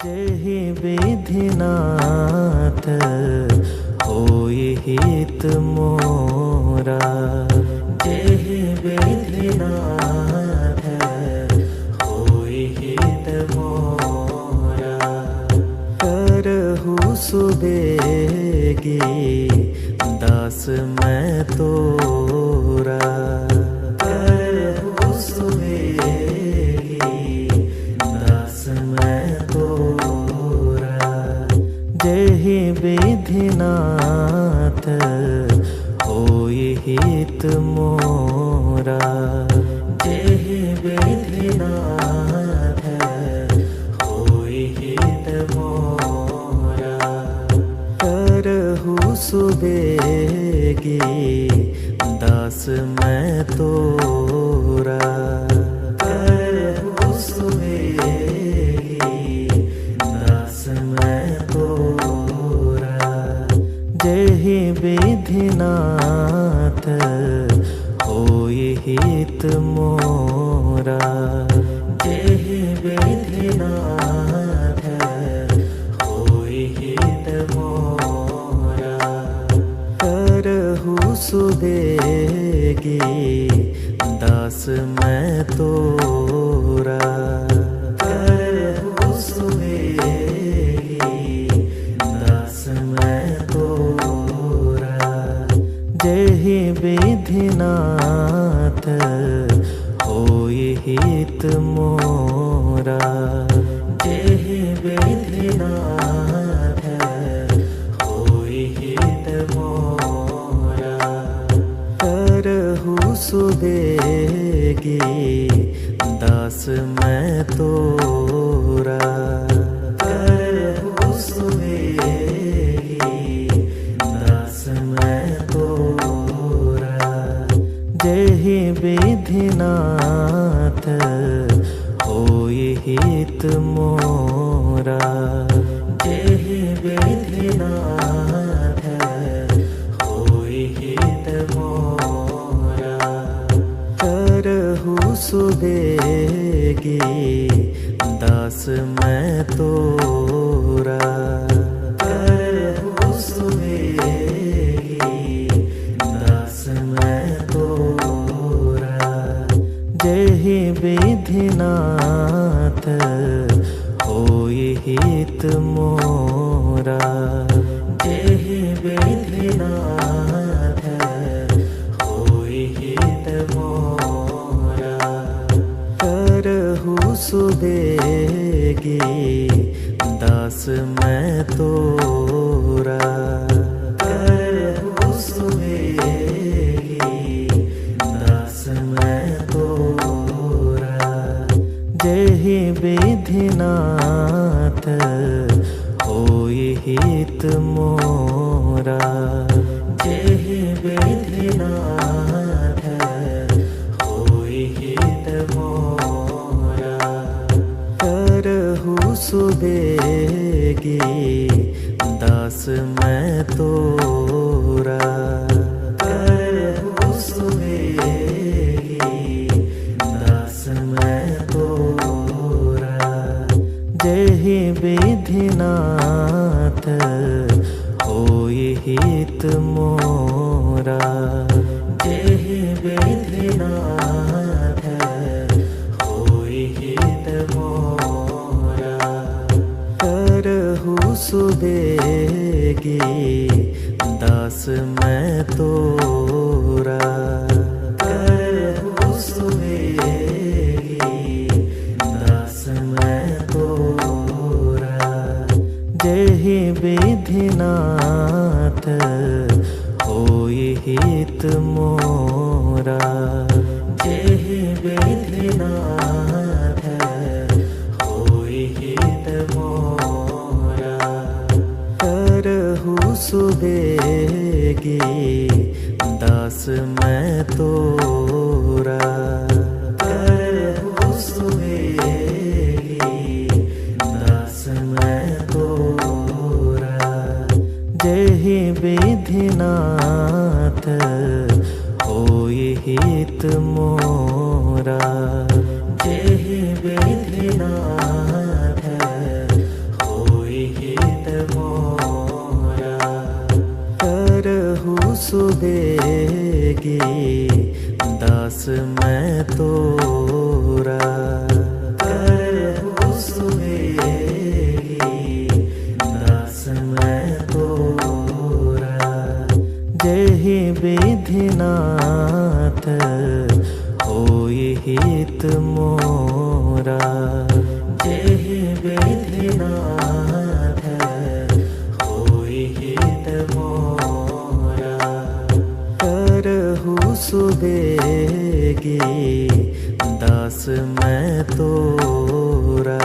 जेहि विधिनाथ होई हित मोरा। जेहि विधिनाथ होई हित मोरा। करहु सुबेगी दास मैं तोरा। करहु सुबेगी दास मैं तोरा। जेहि विधिनाथ होई हित मोरा। जेहि विधिनाथ होई हित मोरा। करहु सुबेगी दास मैं तोरा। करहु सुबेगी दास मैं तोरा। जेहि विधिनाथ होई हित मोरा। जेहि विधिनाथ होई हित मोरा। करहु सुबेगी दास मैं तोरा। करहु सुबेगी दास मैं तोरा। जेहि विधिनाथ होई हित मोरा। जेहि विधिनाथ होई हित मोरा। करहु सुबेगी दास मैं तोरा। करहु सुबेगी दास मैं तोरा। जेहि विधिनाथ होई हित मोरा। जेहि विधिनाथ होई हित मोरा। करहु सुबेगी दास मैं तोरा। करहु सुबेगी दास मैं तोरा। जेहि विधिनाथ होई हित मोरा। जेहि विधिनाथ होई हित मोरा। करहु सुबेगी दास मैं तोरा। करहु सुबेगी दास मैं तोरा। जेहि विधिनाथ होई हित मोरा। जेहि विधिनाथ होई हित मोरा। करहु सुबेगी दास मैं तोरा। करहु सुबेगी दास मैं तोरा। जेहि विधिनाथ होई हित मोरा। जेहि विधिनाथ होई हित मोरा। करहु सुबेगी दास मैं तोरा। करहु सुबेगी दास मैं तोरा। जेहि विधिनाथ होई हित मोरा। जेहि विधिनाथ होई हित मोरा। करहु सुबेगी दास मैं तोरा। करहु सुबेगी दास मैं तोरा। जेहि विधिनाथ होई हित मोरा। जेहि विधिनाथ सुबेगी दास मैं तोरा।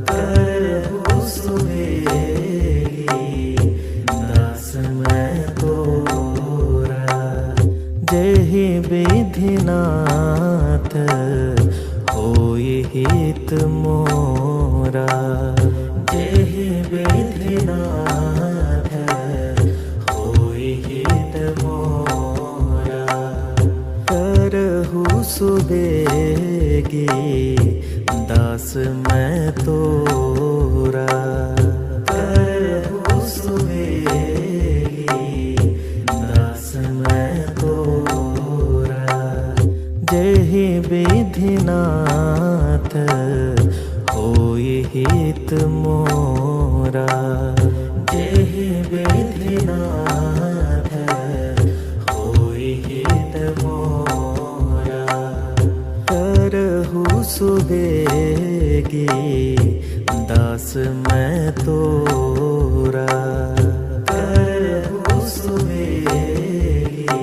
करहु सुबेगी दास मैं तोरा। जेहि विधिनाथ होई हित मोरा। जेहि विधिनाथ होई हित मोरा। करहु सुबेगी दास मैं तोरा। करहु सुबेगी दास मैं तोरा। जेहि विधिनाथ होई हित मोरा। जेहि विधिनाथ होई हित मोरा। करहु सुबेगी दास मैं तोरा। करहु सुबेगी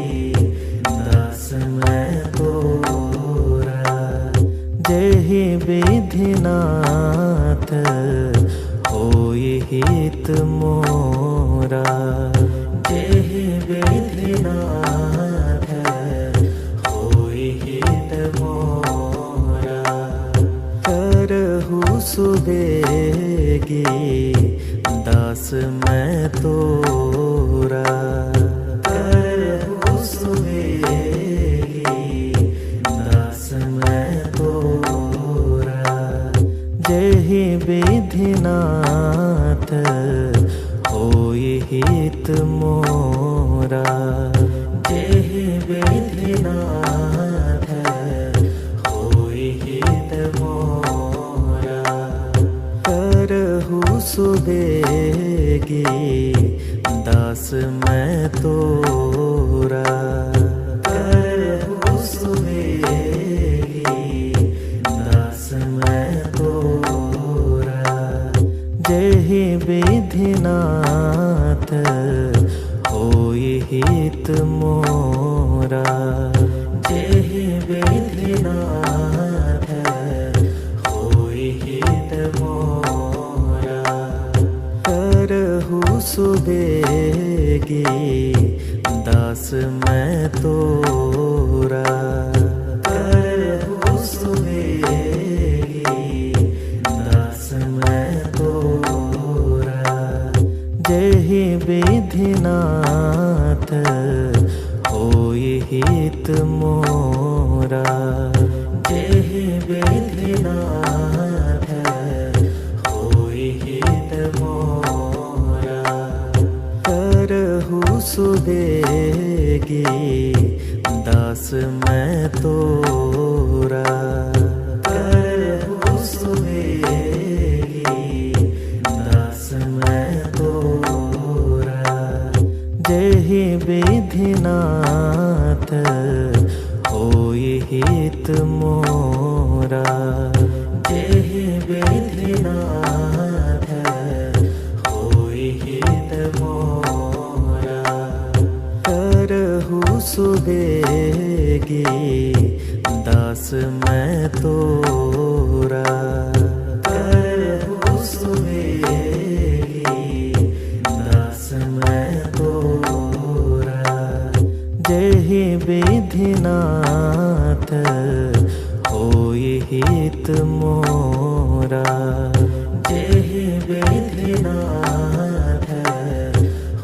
दास मैं तोरा। जेहि विधिनाथ होई हित मोरा। जेहि विधिनाथ होई हित मोरा। करहु सुबेगी दास मैं तोरा। करहु सुबेगी दास मैं तोरा। जेहि विधिनाथ होई हित मोरा। जेहि विधिनाथ होई हित मोरा। करहु सुबेगी दास मैं तोरा। करहु सुबेगी दास मैं तोरा। जेहि विधिनाथ होई हित मोरा। जेहि विधिनाथ होई हित मोरा। करहु सुबेगी दास मैं तोरा। करहु सुबेगी दास मैं तोरा। जेहि विधिनाथ होई हित मोरा। जेहि विधिनाथ होई हित मोरा। करहु सुबेगी दास मैं तोरा। करहु सुबेगी दास मैं तोरा। जेहि विधिनाथ होई हित मोरा। जेहि विधिनाथ होई हित मोरा। करहु सुबेगी दास मैं तोरा। करहु सुबेगी दास मैं तोरा। जेहि विधिनाथ होई हित मोरा। जेहि विधिनाथ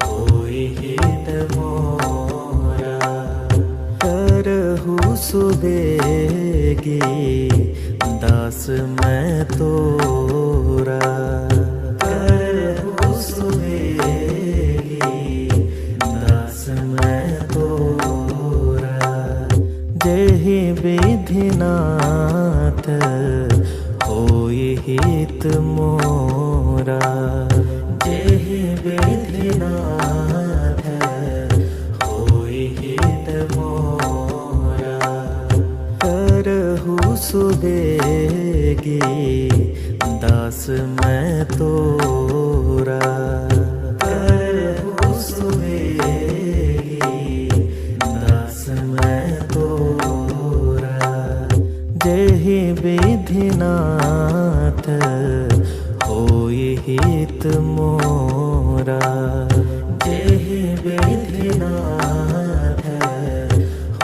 होई हित मोरा। करहु सुबेगी दास मैं तोरा। करहु सुबेगी दास मैं तोरा। जेहि विधिनाथ होई हित मोरा। जेहि विधिनाथ होई हित मोरा। करहु सुबेगी दास मैं तोरा। करहु सुबेगी दास मैं मोरा। जेहि विधिनाथ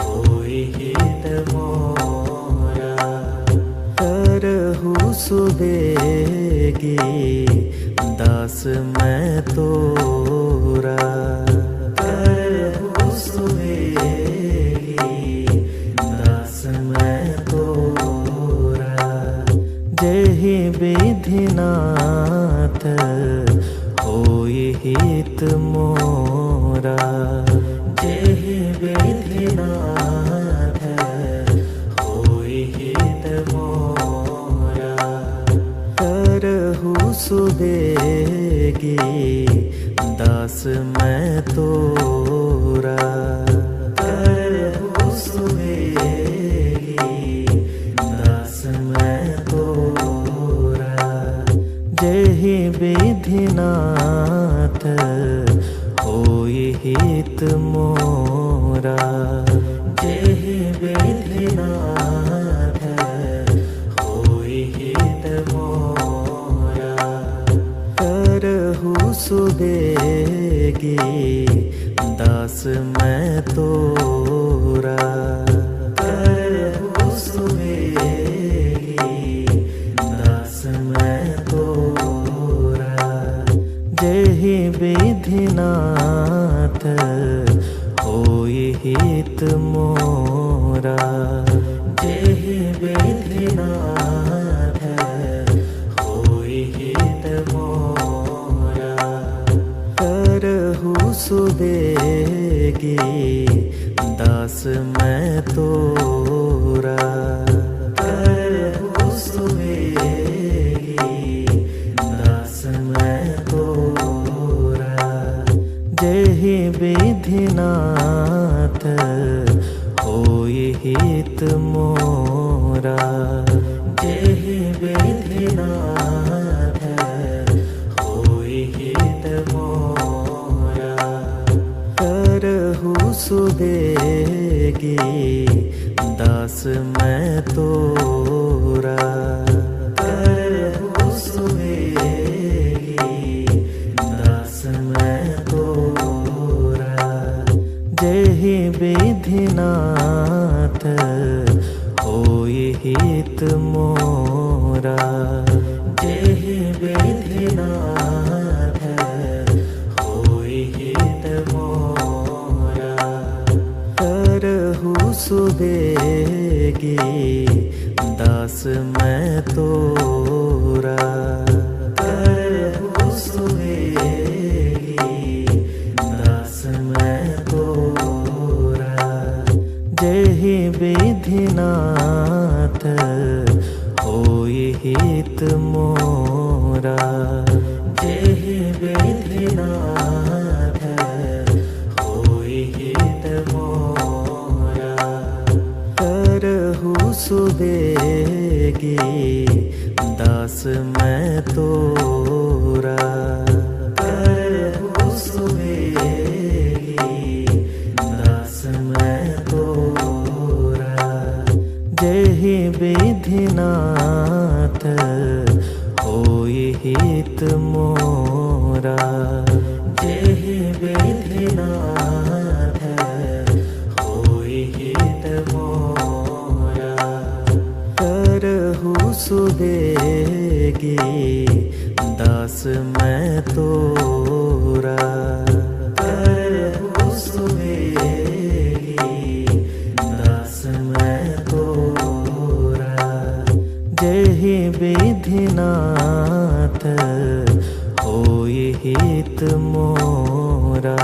होई हित मोरा। करहु सुबेगी दास मैं तोरा। करहु सुबेगी दास मैं तोरा। जेहि विधिनाथ होई हित मोरा। जेहि विधिनाथ होई हित मोरा। करहु सुबेगी दास मैं तोरा। करहु सुबेगी दास मैं तोरा। जेहि विधिनाथ होई हित मोरा। जेहि विधिनाथ होई हित मोरा। करहु सुबेगी दास मैं तोरा। करहु सुबेगी दास मैं तोरा। जेहि विधिनाथ होई हित मोरा। जेहि विधिनाथ होई हित मोरा। करहु सुबेगी दास मैं तोरा। करहु सुबेगी दास मैं तोरा। जेहि विधिनाथ होई हित मोरा। जेहि विधिनाथ होई हित मोरा। करहु सुबेगी दास मैं तोरा। करहु सुबेगी दास मैं तोरा। जेहि विधिनाथ होई हित मोरा। जेहि विधिनाथ होई हित मोरा। करहु सुबेगी दास मैं तोरा। करहु सुबेगी दास मैं तोरा। जेहि विधिनाथ होई हित मोरा। जेहि विधिनाथ होई हित मोरा। करहु सुबेगी दास मैं तोरा। करहु सुबेगी दास मैं तोरा। जेहि विधिनाथ होई हित मोरा। जेहि विधिनाथ होई हित मोरा। करहु सुबेगी दास मैं तोरा। करहु सुबेगी दास मैं तोरा। जेहि विधिनाथ होई हित मोरा।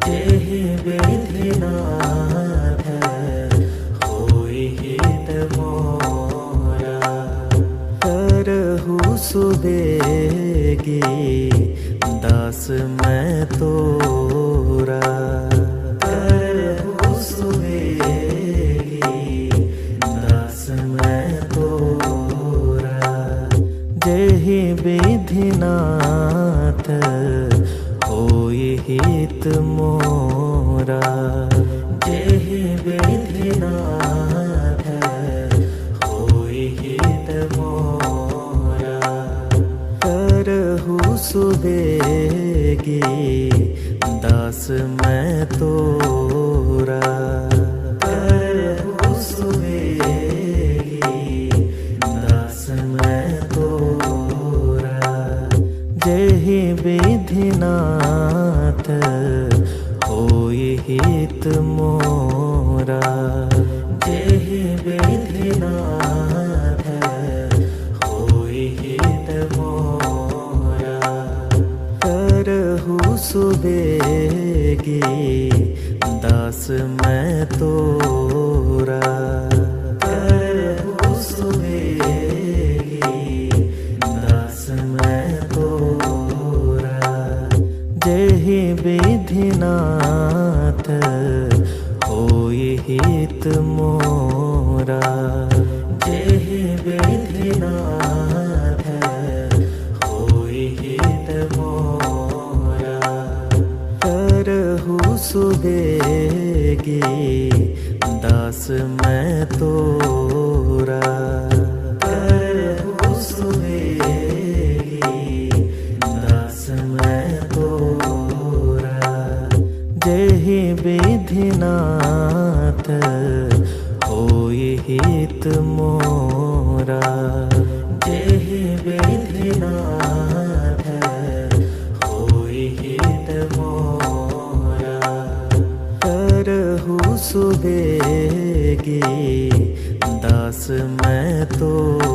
जेहि विधिनाथ होई हित मोरा। करहु सुबेगी दास मैं तोरा। करहु सुबेगी दास मैं तोरा। जेहि विधिनाथ होई हित मोरा। जेहि विधिनाथ होई हित मोरा। करहु सुबेगी दास मैं तोरा। करहु सुबेगी दास मैं तोरा। जेहि विधिनाथ होई हित मोरा। जेहि विधिनाथ होई हित मोरा। करहु सुबेगी दास मैं तोरा। करहु सुबेगी दास मैं तोरा। जेहि विधिनाथ होई हित मोरा। जेहि विधिनाथ होई हित मोरा। करहु सुबेगी दास मैं तोरा। करहु सुबेगी दास मैं तोरा। जेहि विधिनाथ होई हित मोरा। जेहि विधिनाथ होई हित मोरा। करहु सुबेगी दास मैं तोरा।